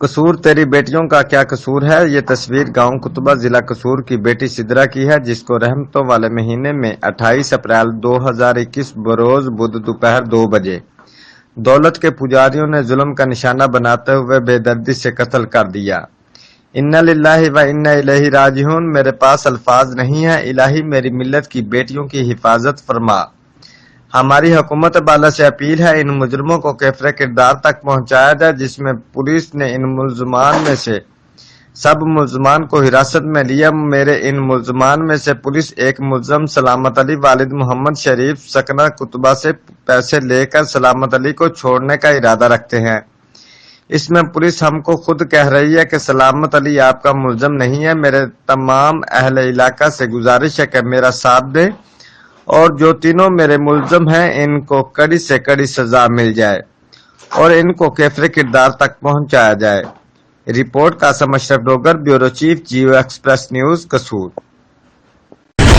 कसूर तेरी बेटियों का क्या कसूर है। ये तस्वीर गांव कुतुबा जिला कसूर की बेटी सिद्रा की है, जिसको रहमतों वाले महीने में 28 अप्रैल 2021 बरोज बुध दोपहर 2 बजे दौलत के पुजारियों ने जुल्म का निशाना बनाते हुए बेदर्दी से कत्ल कर दिया। इन्ना लिल्लाहि व इन्ना इलैहि राजिऊन। मेरे पास अल्फाज नहीं है। इलाही मेरी मिल्लत की बेटियों की हिफाजत फरमा। हमारी हुकूमत बाला से अपील है, इन मुजरिमों को कैफरे किरदार तक पहुंचाया जाए, जिसमें पुलिस ने इन मुल्जमान में से सब मुल्जमान को हिरासत में लिया। मेरे इन मुल्जमान में से पुलिस एक मुल्जम सलामत अली वालिद मोहम्मद शरीफ सकना कुतुबा से पैसे लेकर सलामत अली को छोड़ने का इरादा रखते हैं। इसमें पुलिस हमको खुद कह रही है कि सलामत अली आपका मुल्जम नहीं है। मेरे तमाम अहले इलाका से गुजारिश है कि मेरा साथ दे और जो तीनों मेरे मुल्जम हैं इनको कड़ी से कड़ी सजा मिल जाए और इनको कैफरे किरदार तक पहुंचाया जाए। Report Qasim Ashraf Dogar, bureau chief, Geo Express News, कसूर।